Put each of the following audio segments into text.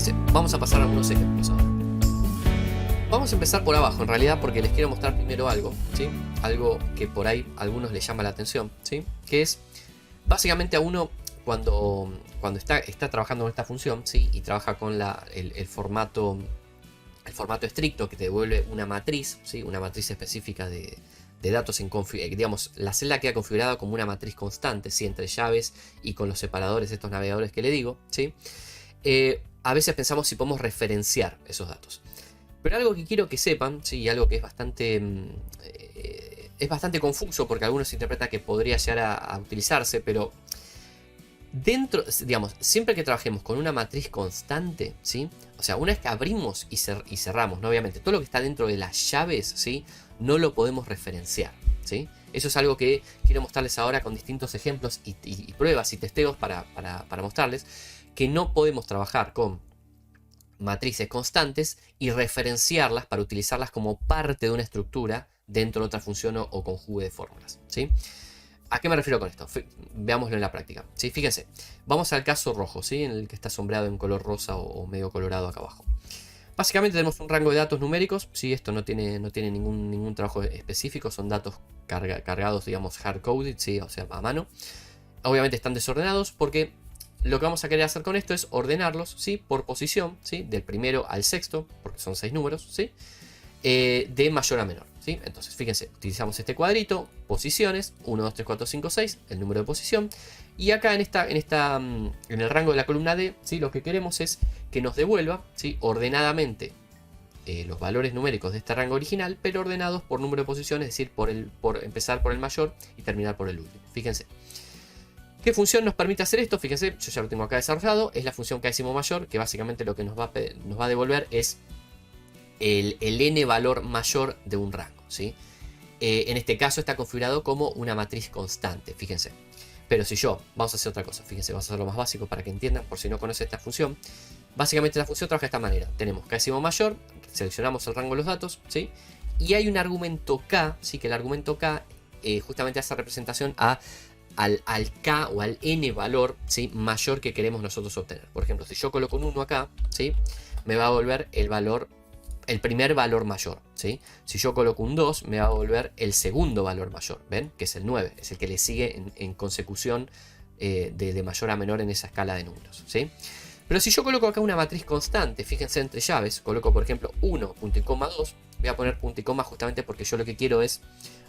Fíjense, vamos a pasar a algunos ejemplos ahora. Vamos a empezar por abajo, en realidad, porque les quiero mostrar primero algo, ¿sí? Algo que por ahí a algunos les llama la atención, ¿sí? Que es, básicamente a uno, cuando está trabajando con esta función, ¿sí? Y trabaja con el formato estricto que te devuelve una matriz, ¿sí? Una matriz específica de datos digamos, la celda queda configurada como una matriz constante, ¿sí? Entre llaves y con los separadores de estos navegadores que le digo, ¿sí? A veces pensamos si podemos referenciar esos datos. Pero algo que quiero que sepan, ¿sí? Y algo que es bastante confuso, porque algunos interpretan que podría llegar a utilizarse, pero dentro, digamos, siempre que trabajemos con una matriz constante, ¿sí? O sea, una vez que abrimos y cerramos, ¿no? Obviamente, todo lo que está dentro de las llaves, ¿sí? No lo podemos referenciar, ¿sí? Eso es algo que quiero mostrarles ahora con distintos ejemplos y pruebas y testeos para mostrarles que no podemos trabajar con matrices constantes y referenciarlas para utilizarlas como parte de una estructura dentro de otra función o conjugo de fórmulas, ¿sí? ¿A qué me refiero con esto? Veámoslo en la práctica, ¿sí? Fíjense, vamos al caso rojo, ¿sí? En el que está sombreado en color rosa o medio colorado acá abajo. Básicamente tenemos un rango de datos numéricos, ¿sí? Esto no tiene ningún trabajo específico, son datos cargados, digamos, hard-coded, ¿sí? O sea, a mano. Obviamente están desordenados porque lo que vamos a querer hacer con esto es ordenarlos, ¿sí? Por posición, ¿sí? Del primero al sexto, porque son 6 números, ¿sí? De mayor a menor, ¿sí? Entonces, fíjense, utilizamos este cuadrito, posiciones, 1, 2, 3, 4, 5, 6, el número de posición. Y acá en el rango de la columna D, ¿sí? Lo que queremos es que nos devuelva, ¿sí? Ordenadamente los valores numéricos de este rango original, pero ordenados por número de posiciones, es decir, por empezar por el mayor y terminar por el último. Fíjense. ¿Qué función nos permite hacer esto? Fíjense, yo ya lo tengo acá desarrollado. Es la función k décimo mayor, que básicamente lo que nos va a devolver es el n valor mayor de un rango, ¿sí? En este caso está configurado como una matriz constante, fíjense. Pero si vamos a hacer otra cosa, fíjense, vamos a hacer lo más básico para que entiendan, por si no conocen esta función. Básicamente la función trabaja de esta manera. Tenemos k décimo mayor, seleccionamos el rango de los datos, ¿sí? Y hay un argumento k, ¿sí? Que el argumento k justamente hace representación al k o al n valor, ¿sí? Mayor que queremos nosotros obtener. Por ejemplo, si yo coloco un 1 acá, ¿sí? Me va a volver el primer valor mayor, ¿sí? Si yo coloco un 2, me va a volver el segundo valor mayor, ¿ven? Que es el 9, es el que le sigue en consecución de mayor a menor en esa escala de números, ¿sí? Pero si yo coloco acá una matriz constante, fíjense entre llaves, coloco por ejemplo 1, punto y coma 2, voy a poner punto y coma justamente porque yo lo que quiero es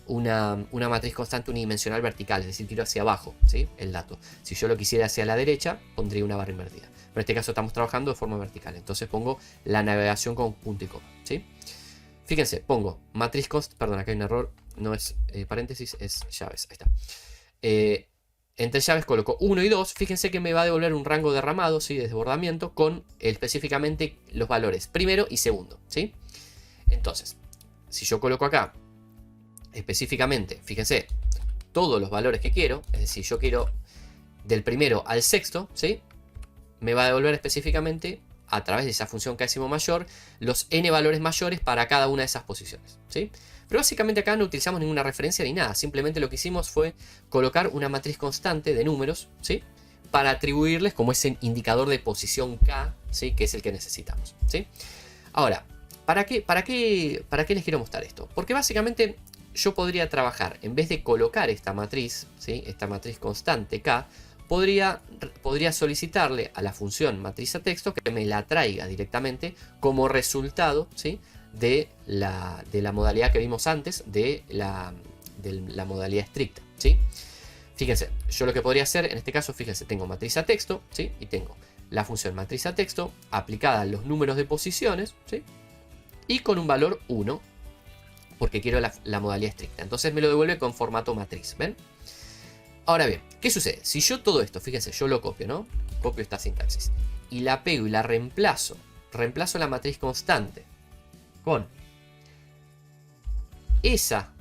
una matriz constante unidimensional vertical, es decir, quiero hacia abajo, ¿sí? El dato. Si yo lo quisiera hacia la derecha, pondría una barra invertida. Pero en este caso estamos trabajando de forma vertical, entonces pongo la navegación con punto y coma, ¿sí? Fíjense, pongo matriz constante, perdón, acá hay un error, no es paréntesis, es llaves, ahí está. Entre llaves coloco 1 y 2, fíjense que me va a devolver un rango derramado, ¿sí? De desbordamiento con específicamente los valores primero y segundo, ¿sí? Entonces, si yo coloco acá específicamente, fíjense, todos los valores que quiero, es decir, yo quiero del primero al sexto, ¿sí? Me va a devolver específicamente a través de esa función k décimo mayor los n valores mayores para cada una de esas posiciones, ¿sí? Pero básicamente acá no utilizamos ninguna referencia ni nada, simplemente lo que hicimos fue colocar una matriz constante de números, ¿sí? Para atribuirles como ese indicador de posición k, ¿sí? Que es el que necesitamos, ¿sí? Ahora, ¿para qué les quiero mostrar esto? Porque básicamente yo podría trabajar, en vez de colocar esta matriz, ¿sí? Esta matriz constante k, podría solicitarle a la función matriz a texto que me la traiga directamente como resultado, ¿sí? de la modalidad que vimos antes, de la modalidad estricta, ¿sí? Fíjense, yo lo que podría hacer en este caso, fíjense, tengo matriz a texto, ¿sí? Y tengo la función matriz a texto aplicada a los números de posiciones, ¿sí? Y con un valor 1, porque quiero la modalidad estricta. Entonces me lo devuelve con formato matriz, ¿ven? Ahora bien, ¿qué sucede? Si yo todo esto, fíjense, yo lo copio, ¿no? Copio esta sintaxis y la pego y la reemplazo la matriz constante con esa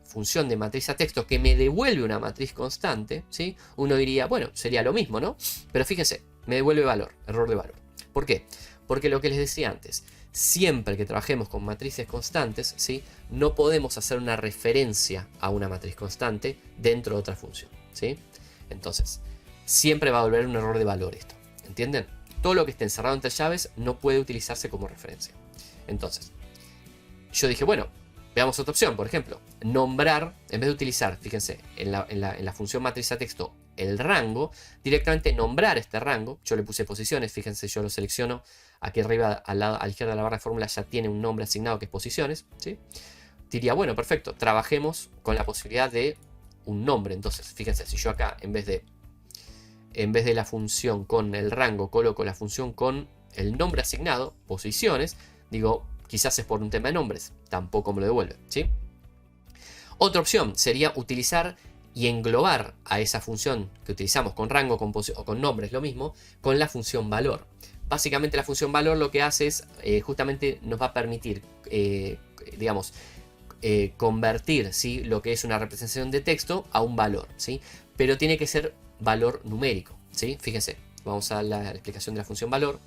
función de matriz a texto que me devuelve una matriz constante, ¿sí? Uno diría, bueno, sería lo mismo, ¿no? Pero fíjense, me devuelve valor, error de valor. ¿Por qué? Porque lo que les decía antes, siempre que trabajemos con matrices constantes, ¿sí? No podemos hacer una referencia a una matriz constante dentro de otra función, ¿sí? Entonces, siempre va a volver un error de valor esto, ¿entienden? todo lo que esté encerrado entre llaves no puede utilizarse como referencia. Entonces, yo dije, bueno, veamos otra opción. Por ejemplo, nombrar, en vez de utilizar, fíjense, en la función matriz a texto, el rango, directamente nombrar este rango. Yo le puse posiciones, fíjense, yo lo selecciono. Aquí arriba, a la izquierda de la barra de fórmula, ya tiene un nombre asignado que es posiciones, ¿sí? Diría, bueno, perfecto, trabajemos con la posibilidad de un nombre. Entonces, fíjense, si yo acá, en vez de la función con el rango, coloco la función con el nombre asignado, posiciones, digo, quizás es por un tema de nombres, tampoco me lo devuelve, ¿sí? Otra opción sería utilizar y englobar a esa función que utilizamos con rango o con nombre, es lo mismo, con la función valor. Básicamente la función valor lo que hace es, justamente nos va a permitir, digamos, convertir, ¿sí?, lo que es una representación de texto a un valor, ¿sí? Pero tiene que ser valor numérico, ¿sí? Fíjense, vamos a la explicación de la función valor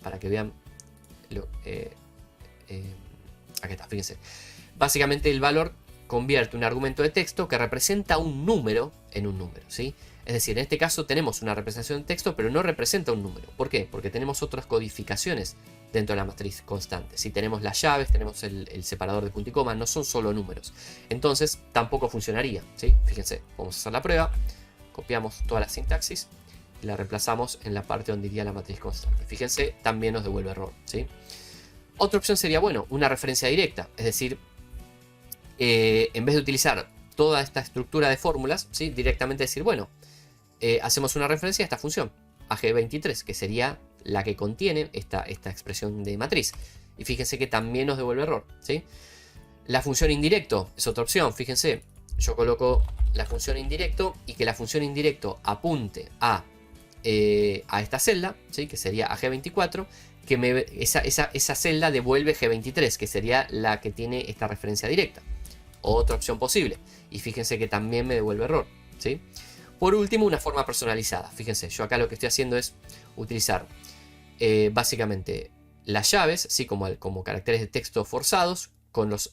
para que vean. Aquí está, fíjense. Básicamente el valor convierte un argumento de texto que representa un número en un número, ¿sí? Es decir, en este caso tenemos una representación de texto, pero no representa un número. ¿Por qué? Porque tenemos otras codificaciones dentro de la matriz constante. Si tenemos las llaves, tenemos el separador de punto y coma, no son solo números. Entonces tampoco funcionaría, ¿sí? Fíjense, vamos a hacer la prueba. Copiamos toda la sintaxis y la reemplazamos en la parte donde iría la matriz constante. Fíjense, también nos devuelve error, ¿sí? Otra opción sería, bueno, una referencia directa. Es decir, en vez de utilizar toda esta estructura de fórmulas, ¿sí?, directamente decir, bueno, hacemos una referencia a esta función, AG23, que sería la que contiene esta expresión de matriz. Y fíjense que también nos devuelve error, ¿sí? La función indirecto es otra opción. Fíjense, yo coloco la función indirecto y que la función indirecto apunte a esta celda, ¿sí?, que sería AG24, que esa celda devuelve G23, que sería la que tiene esta referencia directa. Otra opción posible. Y fíjense que también me devuelve error, ¿sí? Por último, una forma personalizada. Fíjense, yo acá lo que estoy haciendo es utilizar básicamente las llaves, ¿sí?, como caracteres de texto forzados, con los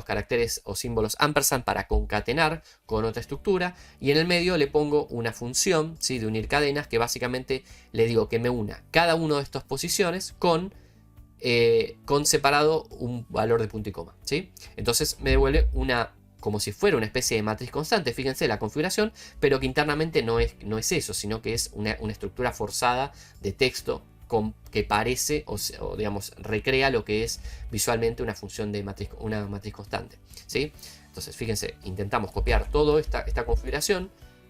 caracteres o símbolos ampersand para concatenar con otra estructura, y en el medio le pongo una función, ¿sí?, de unir cadenas, que básicamente le digo que me una cada una de estas posiciones con separado un valor de punto y coma, ¿sí? Entonces me devuelve como si fuera una especie de matriz constante, fíjense la configuración, pero que internamente no es eso, sino que es una estructura forzada de texto que parece o digamos recrea lo que es visualmente una función de una matriz constante, ¿sí? Entonces fíjense, intentamos copiar toda esta configuración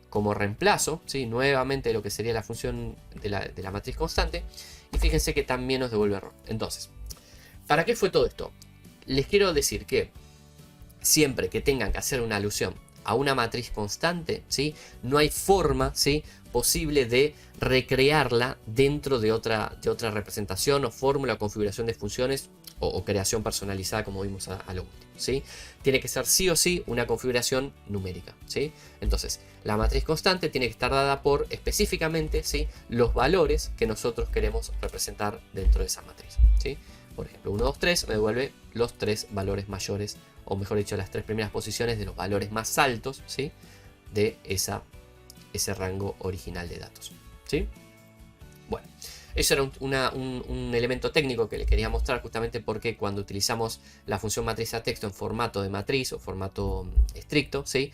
como reemplazo, ¿sí?, nuevamente lo que sería la función de la matriz constante, y fíjense que también nos devuelve error. Entonces, ¿para qué fue todo esto? Les quiero decir que siempre que tengan que hacer una alusión a una matriz constante, ¿sí?, no hay forma, ¿sí?, posible de recrearla dentro de otra representación o fórmula o configuración de funciones o creación personalizada, como vimos a lo último, ¿sí? Tiene que ser sí o sí una configuración numérica, ¿sí? Entonces, la matriz constante tiene que estar dada por específicamente, ¿sí?, los valores que nosotros queremos representar dentro de esa matriz, ¿sí? Por ejemplo, 1, 2, 3 me devuelve los 3 valores mayores, o mejor dicho, las 3 primeras posiciones de los valores más altos, ¿sí?, de ese rango original de datos, ¿sí? Bueno, eso era un elemento técnico que le quería mostrar, justamente porque cuando utilizamos la función matriz a texto en formato de matriz o formato estricto, ¿sí?,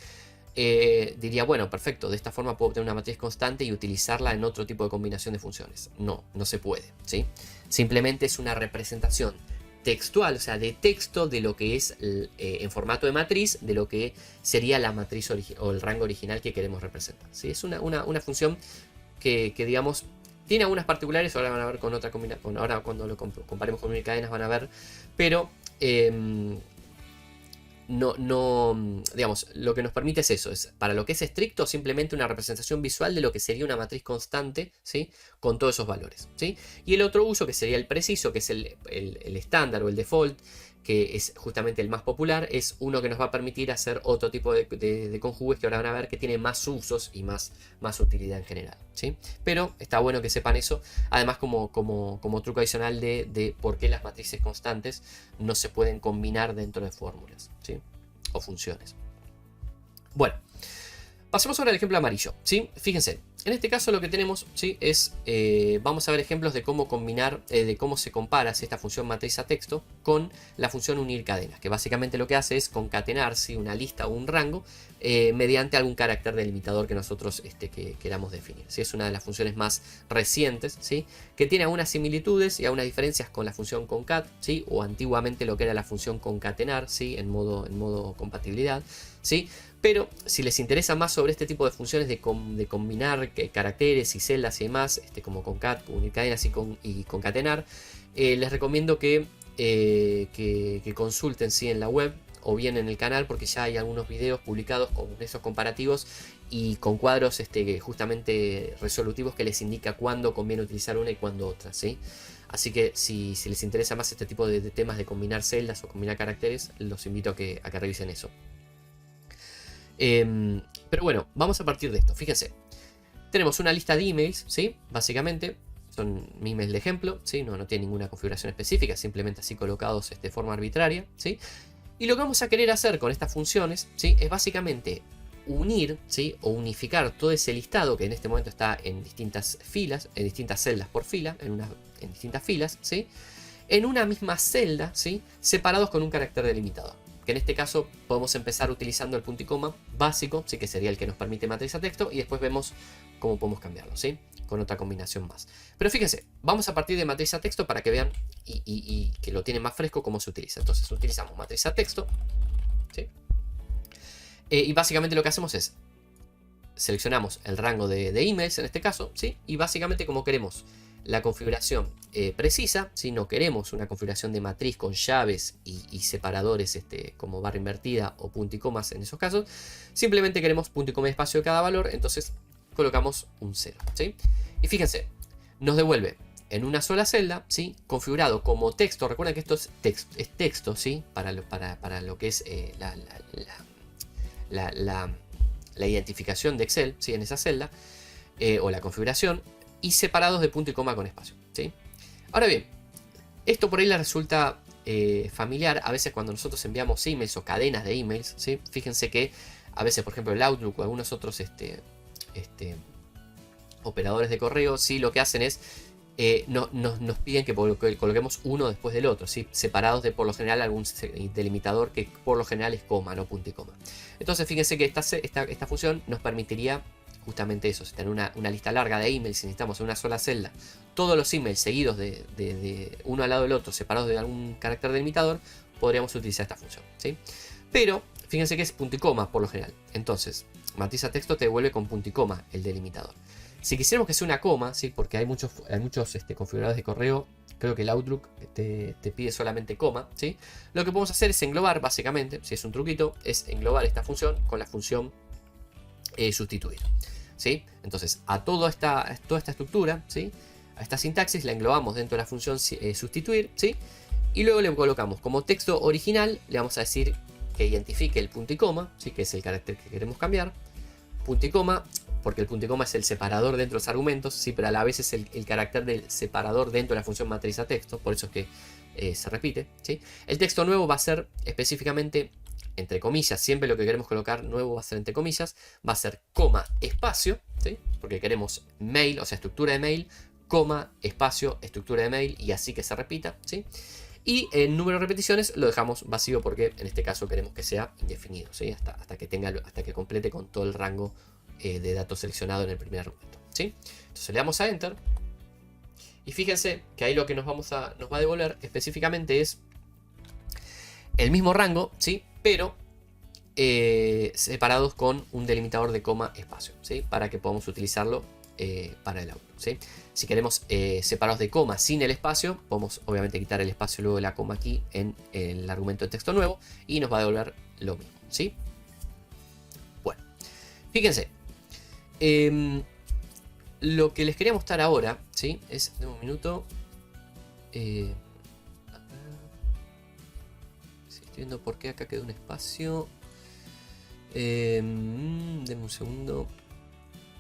diría, bueno, perfecto, de esta forma puedo obtener una matriz constante y utilizarla en otro tipo de combinación de funciones. No se puede, ¿sí? Simplemente es una representación textual, o sea, de texto de lo que es en formato de matriz, de lo que sería la matriz o el rango original que queremos representar, ¿sí? Es una función que digamos, tiene algunas particulares, ahora van a ver con otra combinación, ahora cuando lo comparemos con unicadenas van a ver, pero digamos, lo que nos permite es eso, es para lo que es estricto simplemente una representación visual de lo que sería una matriz constante, ¿sí?, con todos esos valores, ¿sí? Y el otro uso, que sería el preciso, que es el estándar o el default, que es justamente el más popular, es uno que nos va a permitir hacer otro tipo de conjugues que ahora van a ver que tiene más usos y más utilidad en general, ¿sí? Pero está bueno que sepan eso, además como truco adicional de por qué las matrices constantes no se pueden combinar dentro de fórmulas, ¿sí?, o funciones. Bueno, pasemos ahora al ejemplo amarillo, ¿sí? Fíjense, En este caso lo que tenemos, ¿sí? Es, vamos a ver ejemplos de cómo combinar, de cómo se compara esta función matriz a texto con la función unir cadenas, que básicamente lo que hace es concatenar, ¿sí? Una lista o un rango mediante algún carácter delimitador que nosotros que queramos definir, ¿sí? Es una de las funciones más recientes, ¿sí? Que tiene algunas similitudes y algunas diferencias con la función concat, ¿sí? O antiguamente lo que era la función concatenar, ¿sí? En modo compatibilidad, ¿sí? Pero si les interesa más sobre este tipo de funciones de combinar caracteres y celdas y demás, como concat, unir cadenas y concatenar, les recomiendo que consulten, ¿sí? En la web o bien en el canal, porque ya hay algunos videos publicados con esos comparativos y con cuadros justamente resolutivos que les indica cuándo conviene utilizar una y cuándo otra, ¿sí? Así que si les interesa más este tipo de temas de combinar celdas o combinar caracteres, los invito a que revisen eso. Pero bueno, vamos a partir de esto. Fíjense, tenemos una lista de emails, ¿sí? Básicamente son emails de ejemplo, ¿sí? No tiene ninguna configuración específica, simplemente así colocados de forma arbitraria, ¿sí? Y lo que vamos a querer hacer con estas funciones, ¿sí? Es básicamente unir, ¿sí? O unificar todo ese listado que en este momento está en distintas filas, en distintas celdas por fila, en distintas filas, ¿sí? En una misma celda, ¿sí? Separados con un carácter delimitador. Que en este caso podemos empezar utilizando el punto y coma básico, ¿sí? Que sería el que nos permite matriz a texto, y después vemos cómo podemos cambiarlo, ¿sí? Con otra combinación más. Pero fíjense, vamos a partir de matriz a texto para que vean y que lo tienen más fresco cómo se utiliza. Entonces utilizamos matriz a texto, ¿sí? Y básicamente lo que hacemos es seleccionamos el rango de emails en este caso, ¿sí? Y básicamente como queremos la configuración precisa, si no queremos una configuración de matriz con llaves y separadores como barra invertida o punto y comas en esos casos, simplemente queremos punto y coma y espacio de cada valor, entonces colocamos un 0, ¿sí? Y fíjense, nos devuelve en una sola celda, ¿sí? Configurado como texto. Recuerden que esto es texto, ¿sí? Para lo que es la identificación de Excel, ¿sí? En esa celda, o la configuración, y separados de punto y coma con espacio, ¿sí? Ahora bien, esto por ahí les resulta familiar a veces cuando nosotros enviamos emails o cadenas de emails, ¿sí? Fíjense que a veces, por ejemplo, el Outlook o algunos otros operadores de correo, ¿sí? Lo que hacen es nos piden que coloquemos uno después del otro, ¿sí? Separados de por lo general algún delimitador que por lo general es coma, no punto y coma. Entonces fíjense que esta función nos permitiría justamente eso, si tener una lista larga de emails, si necesitamos en una sola celda todos los emails seguidos de uno al lado del otro, separados de algún carácter delimitador, podríamos utilizar esta función, ¿sí? Pero fíjense que es punto y coma por lo general. Entonces, matriz a texto te devuelve con punto y coma el delimitador. Si quisiéramos que sea una coma, ¿sí? Porque hay muchos configuradores de correo, creo que el Outlook te pide solamente coma, ¿sí? Lo que podemos hacer es englobar, básicamente, si es un truquito, es englobar esta función con la función sustituir, ¿sí? Entonces, a toda esta estructura, ¿sí? A esta sintaxis la englobamos dentro de la función sustituir, ¿sí? Y luego le colocamos como texto original, le vamos a decir que identifique el punto y coma, ¿sí? Que es el carácter que queremos cambiar, punto y coma, porque el punto y coma es el separador dentro de los argumentos, sí, pero a la vez es el carácter del separador dentro de la función matriz a texto, por eso es que se repite, ¿sí? El texto nuevo va a ser específicamente entre comillas, siempre lo que queremos colocar nuevo va a ser entre comillas, va a ser coma, espacio, ¿sí? Porque queremos mail, o sea, estructura de mail, coma, espacio, estructura de mail, y así que se repita, ¿sí? Y el número de repeticiones lo dejamos vacío porque en este caso queremos que sea indefinido, ¿sí? Hasta que complete con todo el rango de datos seleccionado en el primer argumento, ¿sí? Entonces le damos a Enter, y fíjense que ahí lo que nos va a devolver específicamente es el mismo rango, ¿sí? Pero separados con un delimitador de coma espacio, ¿sí? Para que podamos utilizarlo para el Outlook, ¿sí? Si queremos separados de coma sin el espacio, podemos obviamente quitar el espacio luego de la coma aquí en el argumento de texto nuevo y nos va a devolver lo mismo, ¿sí? Bueno, fíjense, lo que les quería mostrar ahora, ¿sí? Es, de un minuto, estoy viendo por qué acá quedó un espacio. Denme un segundo.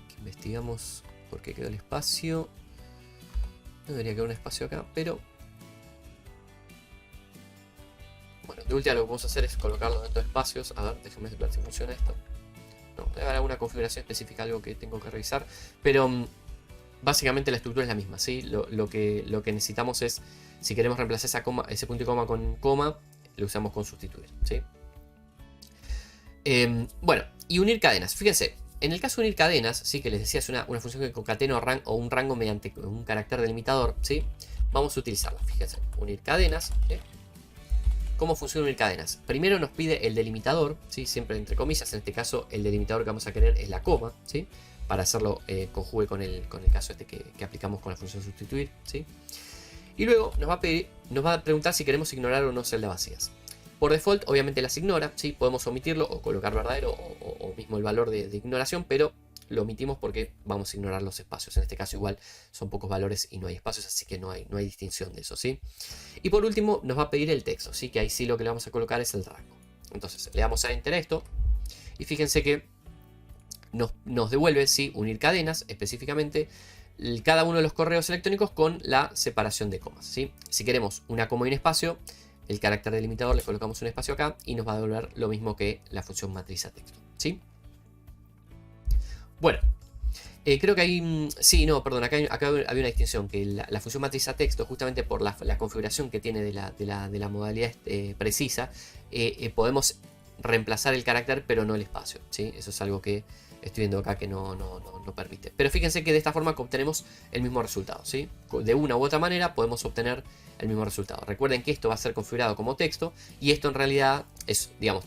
Que investigamos por qué quedó el espacio. No debería quedar un espacio acá, pero bueno, de última lo que vamos a hacer es colocarlo dentro de espacios. A ver, déjenme ver si funciona esto. No, hay alguna configuración específica, algo que tengo que revisar. Pero básicamente la estructura es la misma, ¿sí? Lo que necesitamos es, si queremos reemplazar ese punto y coma con coma, lo usamos con sustituir, ¿sí? Bueno, y unir cadenas. Fíjense, en el caso de unir cadenas, ¿sí? Que les decía, es una función que concatena o un rango mediante un carácter delimitador, ¿sí? Vamos a utilizarla. Fíjense, unir cadenas, ¿sí? ¿Cómo funciona unir cadenas? Primero nos pide el delimitador, ¿sí? Siempre entre comillas. En este caso, el delimitador que vamos a querer es la coma, ¿sí? Para hacerlo conjugue con el caso este que aplicamos con la función sustituir, ¿sí? Y luego nos va a preguntar si queremos ignorar o no celdas vacías. Por default, obviamente las ignora, ¿sí? Podemos omitirlo o colocar verdadero o mismo el valor de ignoración, pero lo omitimos porque vamos a ignorar los espacios. En este caso igual son pocos valores y no hay espacios, así que no hay distinción de eso, ¿sí? Y por último nos va a pedir el texto, ¿sí? Que ahí sí lo que le vamos a colocar es el rango. Entonces le damos a Enter a esto y fíjense que nos devuelve, ¿sí? Unir cadenas, específicamente cada uno de los correos electrónicos con la separación de comas, ¿sí? Si queremos una coma y un espacio, el carácter delimitador le colocamos un espacio acá y nos va a devolver lo mismo que la función matriz a texto, ¿sí? Bueno, creo que hay... Sí, no, perdón, acá había una distinción, que la función matriz a texto, justamente por la configuración que tiene de la modalidad precisa, podemos reemplazar el carácter pero no el espacio, ¿sí? Eso es algo que estoy viendo acá que no permite. Pero fíjense que de esta forma obtenemos el mismo resultado, ¿sí? De una u otra manera podemos obtener el mismo resultado. Recuerden que esto va a ser configurado como texto y esto en realidad es, digamos,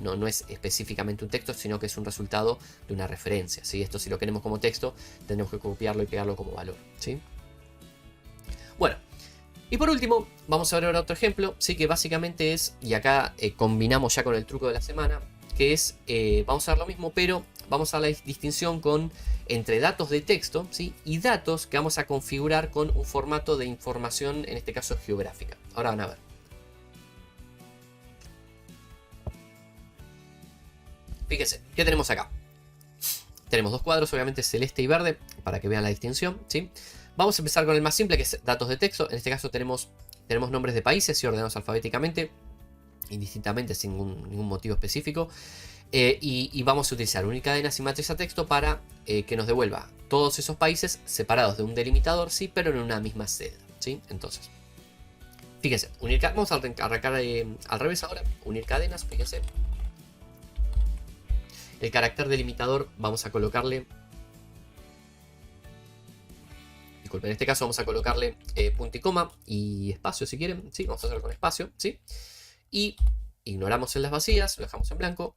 no es específicamente un texto, sino que es un resultado de una referencia, ¿sí? Esto si lo queremos como texto tenemos que copiarlo y pegarlo como valor, ¿sí? Bueno, y por último vamos a ver ahora otro ejemplo, ¿sí? Que básicamente es, y acá combinamos ya con el truco de la semana, que es, vamos a ver lo mismo, pero vamos a la distinción entre datos de texto, ¿sí? Y datos que vamos a configurar con un formato de información, en este caso geográfica. Ahora van a ver. Fíjense, ¿qué tenemos acá? Tenemos dos cuadros, obviamente celeste y verde, para que vean la distinción, ¿sí? Vamos a empezar con el más simple, que es datos de texto. En este caso tenemos nombres de países y ordenados alfabéticamente, indistintamente, sin ningún motivo específico. Y vamos a utilizar unir cadenas y matriz a texto para que nos devuelva todos esos países separados de un delimitador, sí, pero en una misma celda, ¿sí? Entonces, fíjense, vamos a arrancar al revés ahora, unir cadenas, fíjense. El carácter delimitador vamos a colocarle, disculpen, en este caso vamos a colocarle punto y coma y espacio si quieren, ¿sí? Vamos a hacerlo con espacio, ¿sí? Y ignoramos celdas vacías, lo dejamos en blanco.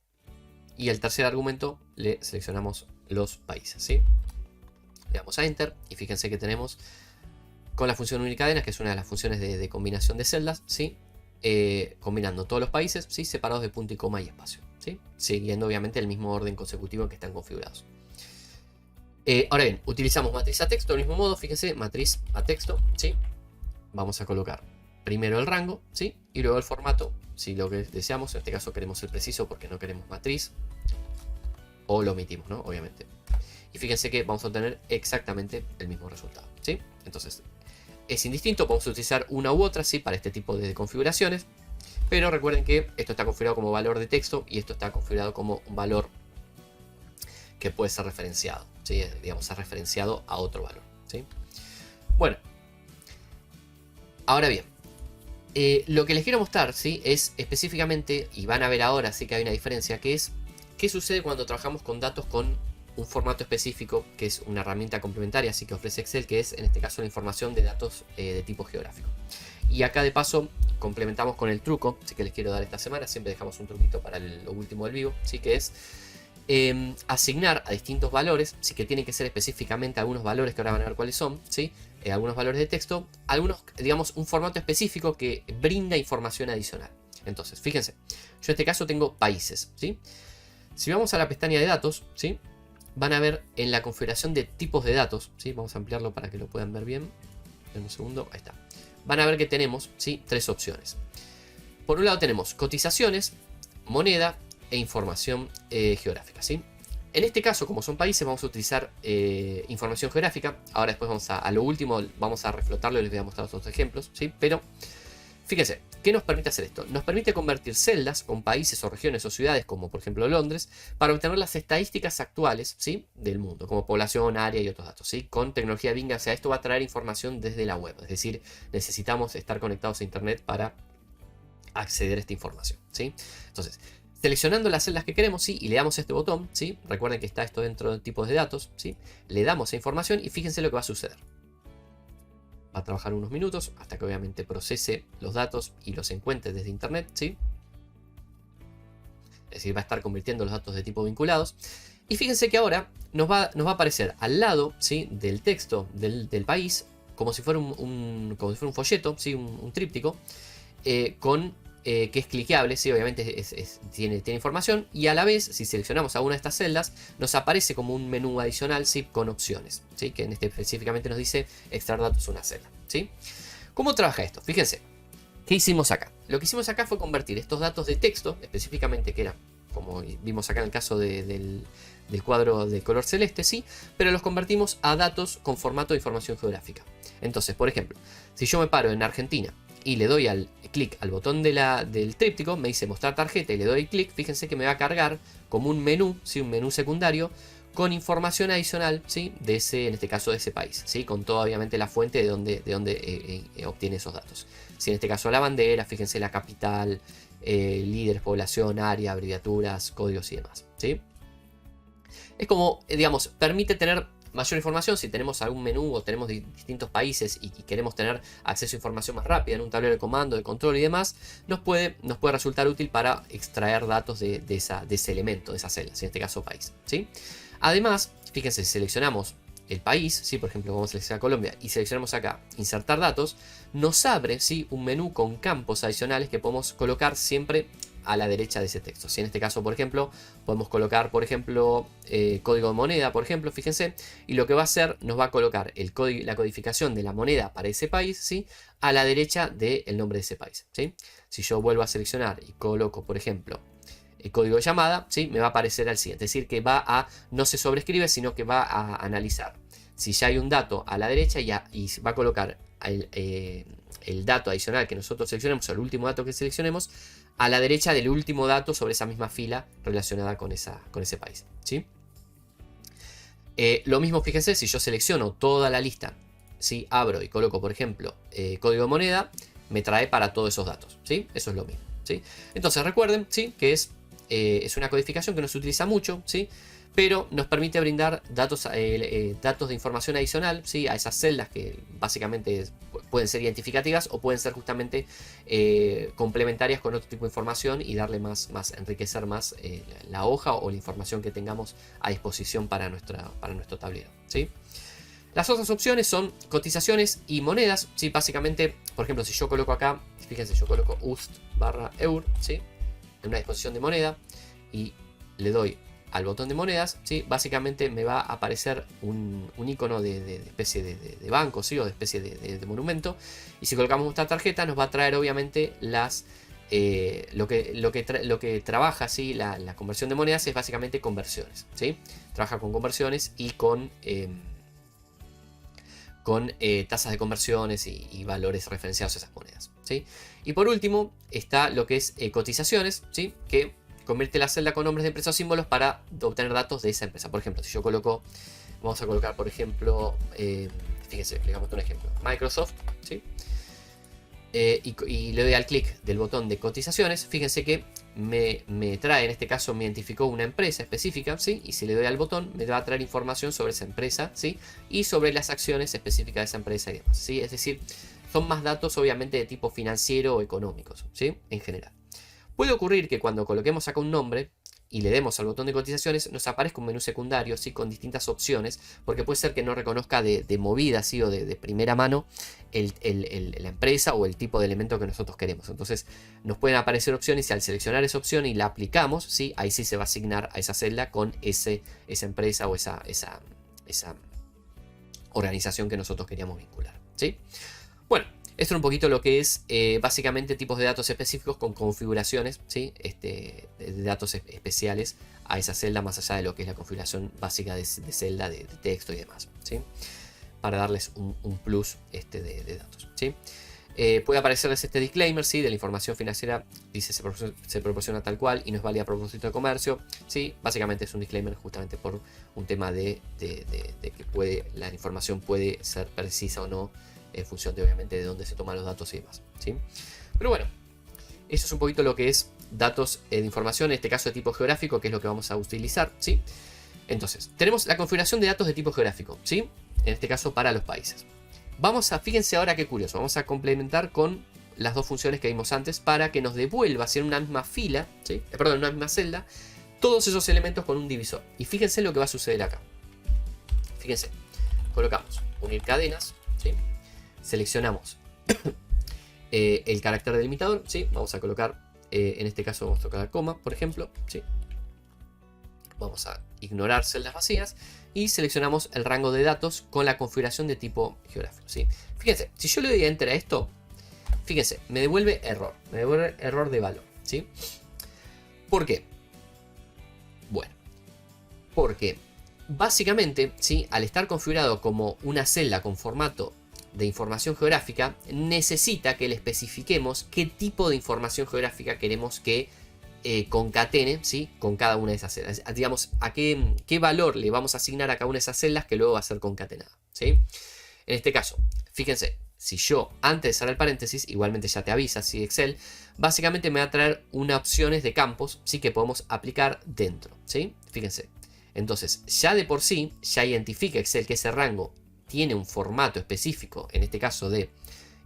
Y el tercer argumento le seleccionamos los países, ¿sí? Le damos a Enter y fíjense que tenemos con la función unir cadenas, que es una de las funciones de combinación de celdas, ¿sí? Combinando todos los países, ¿sí? Separados de punto y coma y espacio, ¿sí? Siguiendo obviamente el mismo orden consecutivo que están configurados. Ahora bien, utilizamos matriz a texto del mismo modo, fíjense, matriz a texto, ¿sí? Vamos a colocar primero el rango, ¿sí? Y luego el formato, si lo que deseamos, en este caso queremos el preciso porque no queremos matriz, o lo omitimos, ¿no? Obviamente. Y fíjense que vamos a obtener exactamente el mismo resultado, ¿sí? Entonces, es indistinto, podemos utilizar una u otra, ¿sí? Para este tipo de configuraciones, pero recuerden que esto está configurado como valor de texto y esto está configurado como un valor que puede ser referenciado, ¿sí? Digamos, ser referenciado a otro valor, ¿sí? Bueno, ahora bien, lo que les quiero mostrar, ¿sí? Es específicamente, y van a ver ahora, sí que hay una diferencia, que es qué sucede cuando trabajamos con datos con un formato específico, que es una herramienta complementaria, así que ofrece Excel, que es en este caso la información de datos de tipo geográfico. Y acá de paso complementamos con el truco, sí que les quiero dar esta semana, siempre dejamos un truquito para lo último del vivo, sí que es asignar a distintos valores, sí que tienen que ser específicamente algunos valores que ahora van a ver cuáles son, ¿sí? Algunos valores de texto, algunos, digamos, un formato específico que brinda información adicional. Entonces, fíjense, yo en este caso tengo países, ¿sí? Si vamos a la pestaña de datos, ¿sí? Van a ver en la configuración de tipos de datos, ¿sí? Vamos a ampliarlo para que lo puedan ver bien. En un segundo, ahí está. Van a ver que tenemos, ¿sí? Tres opciones. Por un lado tenemos cotizaciones, moneda e información geográfica, ¿sí? En este caso, como son países, vamos a utilizar información geográfica. Ahora después vamos a lo último, vamos a reflotarlo y les voy a mostrar otros ejemplos, ¿sí? Pero fíjense, ¿Qué nos permite hacer esto? Nos permite convertir celdas con países o regiones o ciudades, como por ejemplo Londres, para obtener las estadísticas actuales, ¿sí?, del mundo, como población, área y otros datos, ¿sí?, con tecnología Bing. O sea, esto va a traer información desde la web, es decir, necesitamos estar conectados a internet para acceder a esta información, ¿sí? Entonces, seleccionando las celdas que queremos, ¿sí?, y le damos este botón, ¿sí?, recuerden que está esto dentro de tipos de datos, ¿sí?, le damos esa información y fíjense lo que va a suceder. Va a trabajar unos minutos hasta que obviamente procese los datos y los encuentre desde internet, ¿sí? Es decir, va a estar convirtiendo los datos de tipo vinculados. Y fíjense que ahora nos va a aparecer al lado, ¿sí?, del texto del país, como si fuera como si fuera un folleto, ¿sí?, un tríptico, que es cliqueable, ¿sí?, obviamente tiene información, y a la vez, si seleccionamos a una de estas celdas, nos aparece como un menú adicional, ¿sí?, con opciones, ¿sí?, que en este específicamente nos dice extraer datos a una celda, ¿sí? ¿Cómo trabaja esto? Fíjense, ¿qué hicimos acá? Lo que hicimos acá fue convertir estos datos de texto, específicamente que eran, como vimos acá en el caso del cuadro de color celeste, ¿sí?, pero los convertimos a datos con formato de información geográfica. Entonces, por ejemplo, si yo me paro en Argentina y le doy clic al botón del tríptico, me dice mostrar tarjeta y le doy clic, fíjense que me va a cargar como un menú, ¿sí?, un menú secundario con información adicional, ¿sí?, de en este caso de ese país, ¿sí?, con toda obviamente la fuente de donde obtiene esos datos. ¿Sí? En este caso la bandera, fíjense la capital, líderes, población, área, abreviaturas, códigos y demás, ¿sí? Es como, digamos, permite tener mayor información. Si tenemos algún menú o tenemos distintos países y queremos tener acceso a información más rápida en un tablero de comando, de control y demás, nos puede resultar útil para extraer datos de ese elemento, de esa celda, en este caso país, ¿sí? Además, fíjense, si seleccionamos el país, ¿sí?, por ejemplo, vamos a seleccionar Colombia y seleccionamos acá insertar datos, nos abre, ¿sí?, un menú con campos adicionales que podemos colocar siempre a la derecha de ese texto. Si en este caso, por ejemplo, podemos colocar, por ejemplo, código de moneda, por ejemplo, fíjense, y lo que va a hacer, nos va a colocar la codificación de la moneda para ese país, ¿sí?, a la derecha del nombre de ese país, ¿sí? Si yo vuelvo a seleccionar y coloco, por ejemplo, el código de llamada, ¿sí?, me va a aparecer al siguiente, es decir, que no se sobrescribe, sino que va a analizar si ya hay un dato a la derecha y va a colocar el dato adicional que nosotros seleccionemos, o el último dato que seleccionemos, a la derecha del último dato sobre esa misma fila relacionada con ese país, ¿sí? Lo mismo, fíjense, si yo selecciono toda la lista, ¿sí?, abro y coloco, por ejemplo, código de moneda, me trae para todos esos datos, ¿sí? Eso es lo mismo, ¿sí? Entonces recuerden, ¿sí?, que es una codificación que no se utiliza mucho, ¿sí?, pero nos permite brindar datos de información adicional, ¿sí?, a esas celdas que básicamente pueden ser identificativas o pueden ser justamente complementarias con otro tipo de información y darle enriquecer más la hoja o la información que tengamos a disposición para nuestro tablero, ¿sí? Las otras opciones son cotizaciones y monedas, ¿sí? Básicamente, por ejemplo, si yo coloco acá, fíjense, yo coloco UST/EUR, ¿sí?, en una disposición de moneda y le doy al botón de monedas, ¿sí?, básicamente me va a aparecer un icono de especie de banco, ¿sí?, o de especie de monumento, y si colocamos nuestra tarjeta nos va a traer obviamente lo que trabaja, ¿sí?, la conversión de monedas es básicamente conversiones, ¿sí? Trabaja con conversiones y con tasas de conversiones y valores referenciados a esas monedas, ¿sí? Y por último está lo que es cotizaciones, ¿sí?, que convierte la celda con nombres de empresas o símbolos para obtener datos de esa empresa. Por ejemplo, si yo vamos a colocar, por ejemplo, fíjense, digamos un ejemplo, Microsoft, ¿sí?, y le doy al clic del botón de cotizaciones, fíjense que me trae, en este caso me identificó una empresa específica, ¿sí?, y si le doy al botón me va a traer información sobre esa empresa, ¿sí?, y sobre las acciones específicas de esa empresa y demás, ¿sí? Es decir, son más datos obviamente de tipo financiero o económicos, ¿sí?, en general. Puede ocurrir que cuando coloquemos acá un nombre y le demos al botón de cotizaciones, nos aparezca un menú secundario, ¿sí?, con distintas opciones, porque puede ser que no reconozca de movida, ¿sí?, o de primera mano la empresa o el tipo de elemento que nosotros queremos. Entonces nos pueden aparecer opciones y al seleccionar esa opción y la aplicamos, ¿sí?, ahí sí se va a asignar a esa celda con esa empresa o esa organización que nosotros queríamos vincular, ¿sí? Bueno, esto es un poquito lo que es básicamente tipos de datos específicos con configuraciones, ¿sí?, de datos especiales a esa celda, más allá de lo que es la configuración básica de celda, de texto y demás, ¿sí?, para darles un plus de datos, ¿sí? Puede aparecerles este disclaimer, ¿sí? De la información financiera, dice se proporciona tal cual y no es válida a propósito de comercio, ¿sí? Básicamente es un disclaimer justamente por un tema de que la información puede ser precisa o no, en función de, obviamente, de dónde se toman los datos y demás, ¿sí? Pero bueno, eso es un poquito lo que es datos de información, en este caso de tipo geográfico, que es lo que vamos a utilizar, ¿sí? Entonces, tenemos la configuración de datos de tipo geográfico, ¿sí? En este caso para los países. Fíjense ahora qué curioso, vamos a complementar con las dos funciones que vimos antes para que nos devuelva, en una misma fila, ¿sí? Perdón, en una misma celda, todos esos elementos con un divisor. Y fíjense lo que va a suceder acá. Fíjense, colocamos unir cadenas, ¿sí? Seleccionamos el carácter delimitador, ¿sí? Vamos a colocar, en este caso vamos a tocar coma, por ejemplo, ¿sí? Vamos a ignorar celdas vacías y seleccionamos el rango de datos con la configuración de tipo geográfico, ¿sí? Fíjense, si yo le doy enter a esto, fíjense, me devuelve error de valor, ¿sí? ¿Por qué? Bueno, porque básicamente, ¿sí? Al estar configurado como una celda con formato de información geográfica, necesita que le especifiquemos qué tipo de información geográfica queremos que concatene, ¿sí? Con cada una de esas celdas. Digamos, a qué valor le vamos a asignar a cada una de esas celdas que luego va a ser concatenada, ¿sí? En este caso, fíjense, si yo antes de cerrar el paréntesis, igualmente ya te avisa, si Excel, básicamente me va a traer unas opciones de campos, ¿sí? Que podemos aplicar dentro, ¿sí? Fíjense, entonces ya de por sí, ya identifica Excel que ese rango tiene un formato específico, en este caso de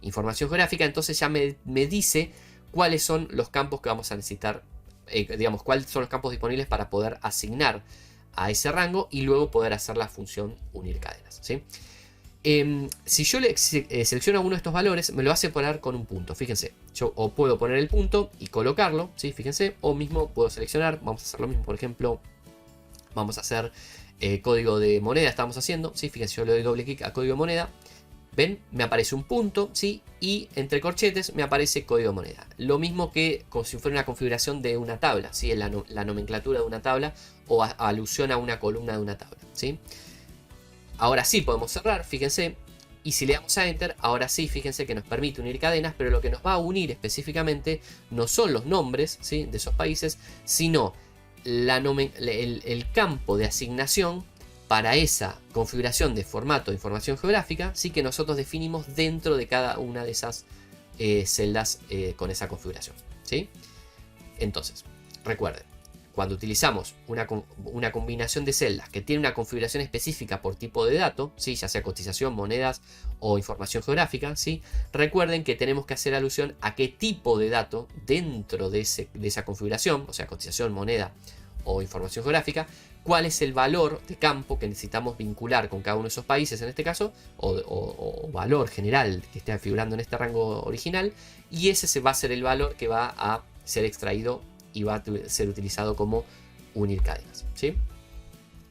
información geográfica, entonces ya me dice cuáles son los campos que vamos a necesitar, digamos, cuáles son los campos disponibles para poder asignar a ese rango y luego poder hacer la función unir cadenas, ¿sí? Si yo selecciono uno de estos valores, me lo hace poner con un punto. Fíjense, yo o puedo poner el punto y colocarlo, ¿sí? Fíjense, o mismo puedo seleccionar, vamos a hacer lo mismo, por ejemplo, vamos a hacer código de moneda, estamos haciendo, ¿sí? Fíjense, yo le doy doble clic a código de moneda. ¿Ven? Me aparece un punto, ¿sí? Y entre corchetes me aparece código de moneda. Lo mismo que como si fuera una configuración de una tabla, ¿sí? La nomenclatura de una tabla o alusión a una columna de una tabla, ¿sí? Ahora sí podemos cerrar, fíjense. Y si le damos a Enter, ahora sí, fíjense que nos permite unir cadenas, pero lo que nos va a unir específicamente no son los nombres, ¿sí? De esos países, sino el campo de asignación para esa configuración de formato de información geográfica, sí, que nosotros definimos dentro de cada una de esas celdas con esa configuración, ¿sí? Entonces, recuerden, cuando utilizamos una combinación de celdas que tiene una configuración específica por tipo de dato, ¿sí? Ya sea cotización, monedas o información geográfica, ¿sí? Recuerden que tenemos que hacer alusión a qué tipo de dato dentro de esa configuración, o sea, cotización, moneda o información geográfica, cuál es el valor de campo que necesitamos vincular con cada uno de esos países en este caso, o valor general que esté figurando en este rango original, y ese va a ser el valor que va a ser extraído y va a ser utilizado como unir cadenas, ¿sí?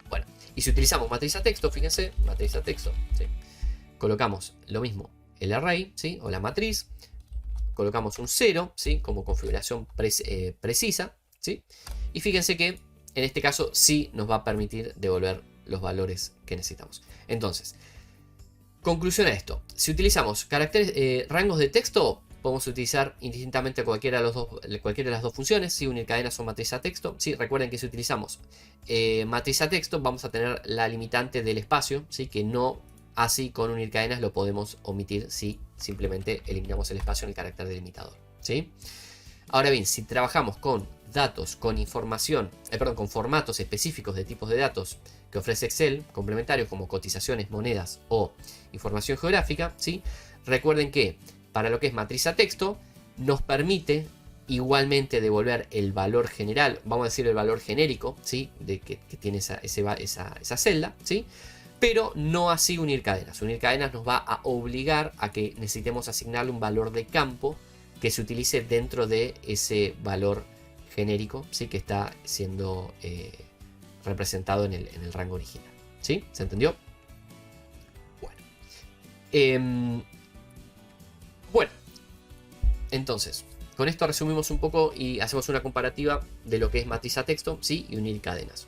Bueno, y si utilizamos matriz a texto, fíjense, matriz a texto, ¿sí? Colocamos lo mismo, el array, ¿sí? O la matriz, colocamos un 0, ¿sí? Como configuración precisa, ¿sí? Y fíjense que en este caso sí nos va a permitir devolver los valores que necesitamos. Entonces, conclusión a esto. Si utilizamos rangos de texto, podemos utilizar indistintamente cualquiera de las dos funciones, si unir cadenas o matriz a texto. ¿Sí? Recuerden que si utilizamos matriz a texto, vamos a tener la limitante del espacio, ¿sí? Que no así con unir cadenas lo podemos omitir si simplemente eliminamos el espacio en el carácter delimitador, ¿sí? Ahora bien, si trabajamos con datos, con información, con formatos específicos de tipos de datos que ofrece Excel, complementarios como cotizaciones, monedas o información geográfica, ¿sí? Recuerden que para lo que es matriz a texto, nos permite igualmente devolver el valor general, vamos a decir el valor genérico, ¿sí? De que tiene esa celda, ¿sí? Pero no así unir cadenas. Unir cadenas nos va a obligar a que necesitemos asignarle un valor de campo que se utilice dentro de ese valor genérico, ¿sí? Que está siendo representado en el rango original, ¿sí? ¿Se entendió? Bueno, entonces, con esto resumimos un poco y hacemos una comparativa de lo que es matriz a texto, ¿sí? Y unir cadenas.